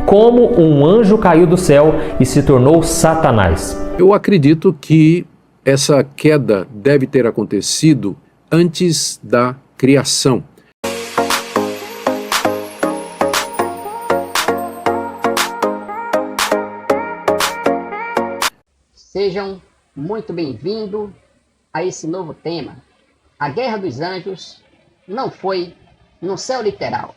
Como um anjo caiu do céu e se tornou Satanás. Eu acredito que essa queda deve ter acontecido antes da criação. Sejam muito bem-vindos a esse novo tema. A Guerra dos Anjos não foi no céu literal.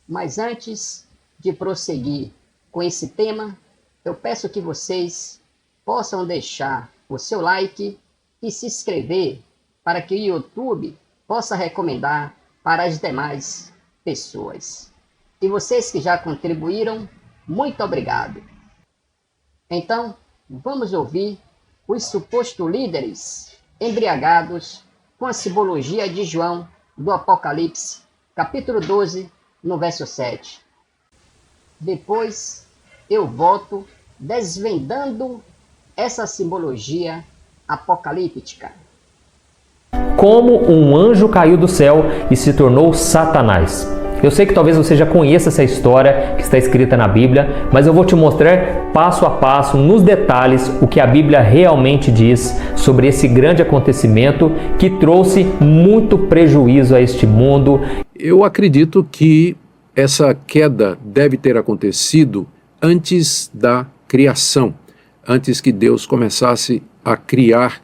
Mas antes de prosseguir com esse tema, eu peço que vocês possam deixar o seu like e se inscrever para que o YouTube possa recomendar para as demais pessoas. E vocês que já contribuíram, muito obrigado. Então, vamos ouvir os supostos líderes embriagados com a simbologia de João do Apocalipse, capítulo 12, no verso 7. Depois eu volto desvendando essa simbologia apocalíptica. Como um anjo caiu do céu e se tornou Satanás. Eu sei que talvez você já conheça essa história que está escrita na Bíblia, mas eu vou te mostrar passo a passo, nos detalhes, o que a Bíblia realmente diz sobre esse grande acontecimento que trouxe muito prejuízo a este mundo. Eu acredito que essa queda deve ter acontecido antes da criação, antes que Deus começasse a criar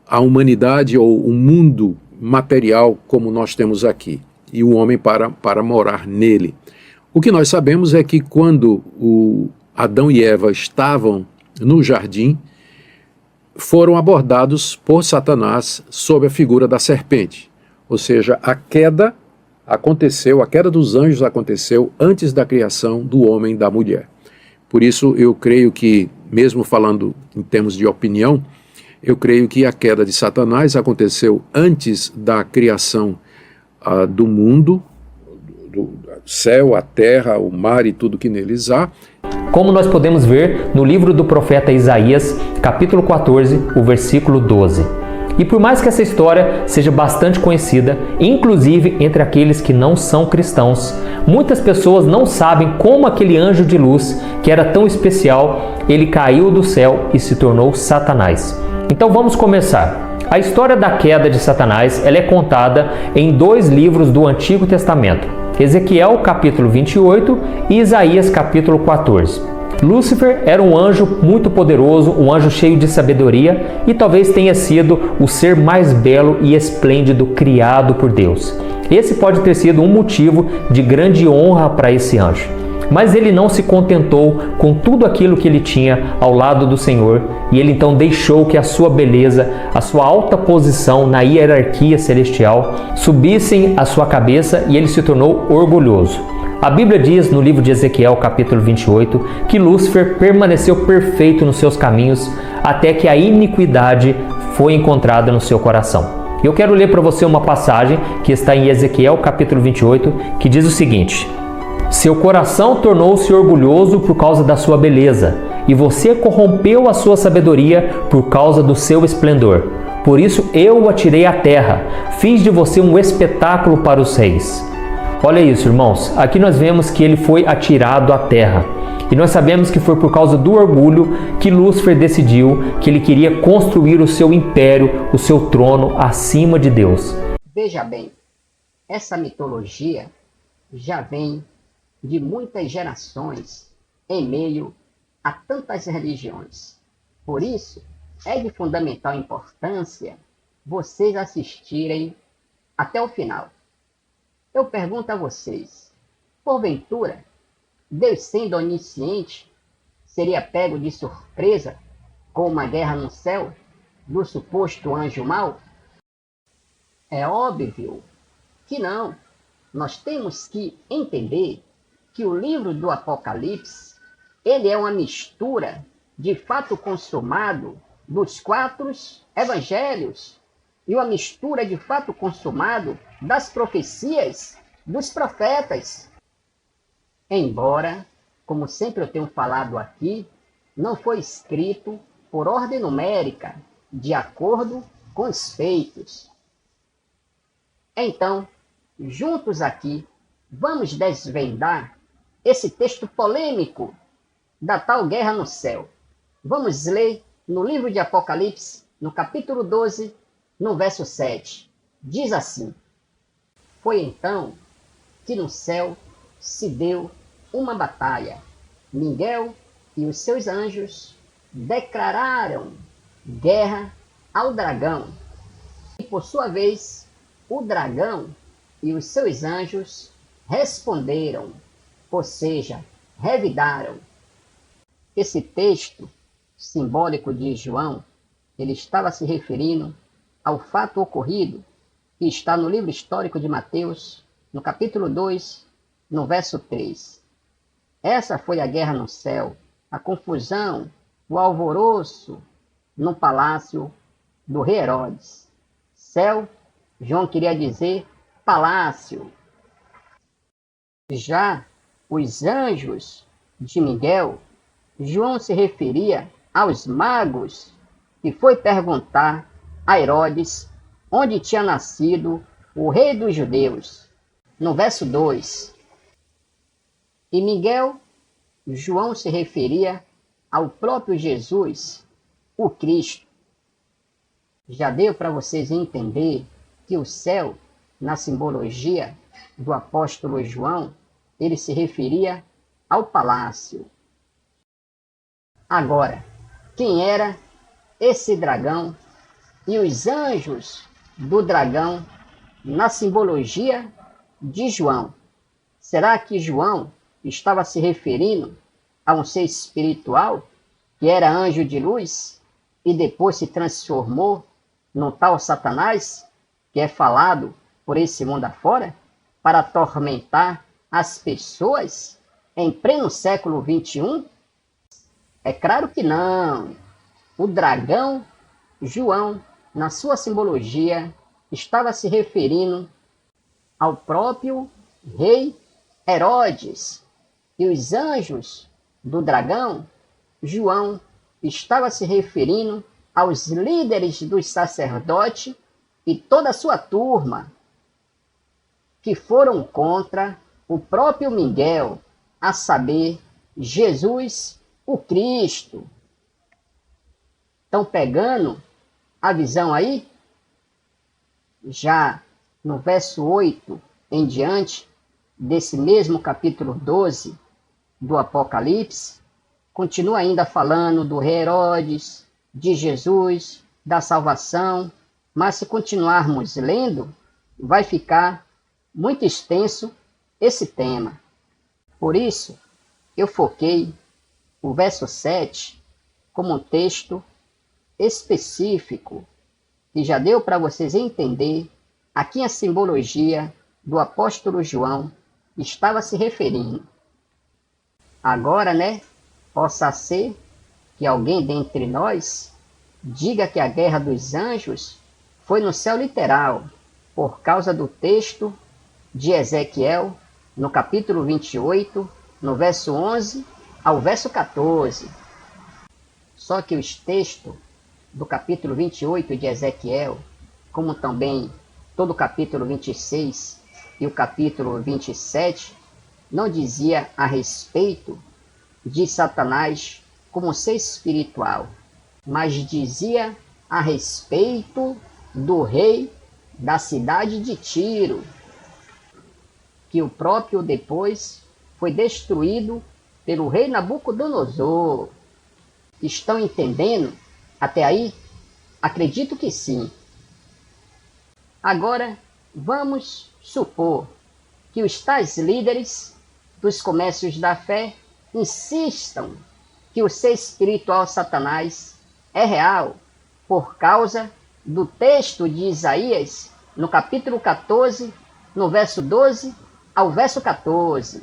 a humanidade ou o mundo material como nós temos aqui, e o homem para morar nele. O que nós sabemos é que quando Adão e Eva estavam no jardim, foram abordados por Satanás sob a figura da serpente. Ou seja, a queda dos anjos aconteceu antes da criação do homem e da mulher. Por isso eu creio que, mesmo falando em termos de opinião, eu creio que a queda de Satanás aconteceu antes da criação do mundo, do céu, a terra, o mar e tudo que neles há. Como nós podemos ver no livro do profeta Isaías, capítulo 14, o versículo 12. E por mais que essa história seja bastante conhecida, inclusive entre aqueles que não são cristãos, muitas pessoas não sabem como aquele anjo de luz, que era tão especial, ele caiu do céu e se tornou Satanás. Então vamos começar. A história da queda de Satanás ela é contada em dois livros do Antigo Testamento, Ezequiel capítulo 28 e Isaías capítulo 14. Lúcifer era um anjo muito poderoso, um anjo cheio de sabedoria e talvez tenha sido o ser mais belo e esplêndido criado por Deus. Esse pode ter sido um motivo de grande honra para esse anjo. Mas ele não se contentou com tudo aquilo que ele tinha ao lado do Senhor e ele então deixou que a sua beleza, a sua alta posição na hierarquia celestial subissem a sua cabeça e ele se tornou orgulhoso. A Bíblia diz no livro de Ezequiel, capítulo 28, que Lúcifer permaneceu perfeito nos seus caminhos até que a iniquidade foi encontrada no seu coração. Eu quero ler para você uma passagem que está em Ezequiel, capítulo 28, que diz o seguinte: Seu coração tornou-se orgulhoso por causa da sua beleza, e você corrompeu a sua sabedoria por causa do seu esplendor. Por isso eu o atirei à terra, fiz de você um espetáculo para os reis. Olha isso, irmãos, aqui nós vemos que ele foi atirado à terra. E nós sabemos que foi por causa do orgulho que Lúcifer decidiu que ele queria construir o seu império, o seu trono acima de Deus. Veja bem, essa mitologia já vem de muitas gerações em meio a tantas religiões. Por isso, é de fundamental importância vocês assistirem até o final. Eu pergunto a vocês, porventura, Deus sendo onisciente, seria pego de surpresa com uma guerra no céu do suposto anjo mau? É óbvio que não. Nós temos que entender que o livro do Apocalipse, ele é uma mistura de fato consumado dos 4 evangelhos e uma mistura de fato consumado das profecias dos profetas. Embora, como sempre eu tenho falado aqui, não foi escrito por ordem numérica, de acordo com os feitos. Então, juntos aqui, vamos desvendar esse texto polêmico da tal guerra no céu. Vamos ler no livro de Apocalipse, no capítulo 12, no verso 7. Diz assim: Foi então que no céu se deu uma batalha. Miguel e os seus anjos declararam guerra ao dragão. E por sua vez, o dragão e os seus anjos responderam, ou seja, revidaram. Esse texto simbólico de João, ele estava se referindo ao fato ocorrido que está no livro histórico de Mateus, no capítulo 2, no verso 3. Essa foi a guerra no céu, a confusão, o alvoroço no palácio do rei Herodes. Céu, João queria dizer palácio. Já os anjos de Miguel, João se referia aos magos que foi perguntar a Herodes onde tinha nascido o rei dos judeus. No verso 2. E Miguel, João se referia ao próprio Jesus, o Cristo. Já deu para vocês entender que o céu, na simbologia do apóstolo João, ele se referia ao palácio. Agora, quem era esse dragão e os anjos do dragão na simbologia de João? Será que João estava se referindo a um ser espiritual que era anjo de luz e depois se transformou no tal Satanás, que é falado por esse mundo afora, para atormentar as pessoas em pleno século XXI? É claro que não. O dragão, João, na sua simbologia, estava se referindo ao próprio rei Herodes. E os anjos do dragão, João, estava se referindo aos líderes dos sacerdotes e toda a sua turma, que foram contra o próprio Miguel, a saber, Jesus, o Cristo. Estão pegando a visão aí? Já no verso 8 em diante, desse mesmo capítulo 12 do Apocalipse, continua ainda falando do rei Herodes, de Jesus, da salvação, mas se continuarmos lendo, vai ficar muito extenso esse tema. Por isso, eu foquei o verso 7 como um texto específico, que já deu para vocês entender a quem a simbologia do apóstolo João estava se referindo. Agora, possa ser que alguém dentre nós diga que a guerra dos anjos foi no céu literal, por causa do texto de Ezequiel, no capítulo 28, no verso 11 ao verso 14. Só que os textos do capítulo 28 de Ezequiel, como também todo o capítulo 26 e o capítulo 27, não dizia a respeito de Satanás como ser espiritual, mas dizia a respeito do rei da cidade de Tiro, que o próprio depois foi destruído pelo rei Nabucodonosor. Estão entendendo até aí? Acredito que sim. Agora, vamos supor que os tais líderes dos comércios da fé insistam que o ser espiritual Satanás é real, por causa do texto de Isaías, no capítulo 14, no verso 12 ao verso 14.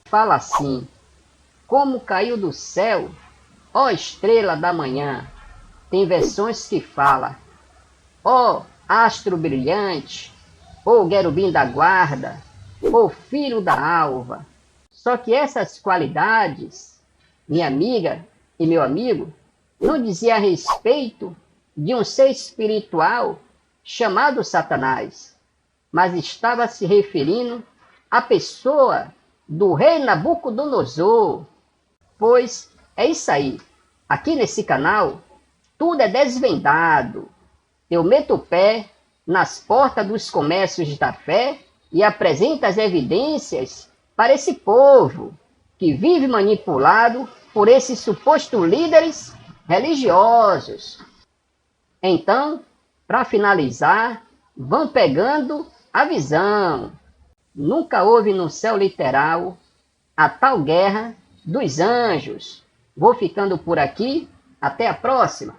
Fala assim: como caiu do céu, ó estrela da manhã. Tem versões que falam, ó astro brilhante, ou querubim da guarda, ou filho da alva. Só que essas qualidades, minha amiga e meu amigo, não dizia a respeito de um ser espiritual chamado Satanás, mas estava se referindo à pessoa do rei Nabucodonosor. Pois é isso aí. Aqui nesse canal, tudo é desvendado. Eu meto o pé nas portas dos comércios da fé e apresento as evidências para esse povo que vive manipulado por esses supostos líderes religiosos. Então, para finalizar, vão pegando a visão. Nunca houve no céu literal a tal guerra dos anjos. Vou ficando por aqui. Até a próxima.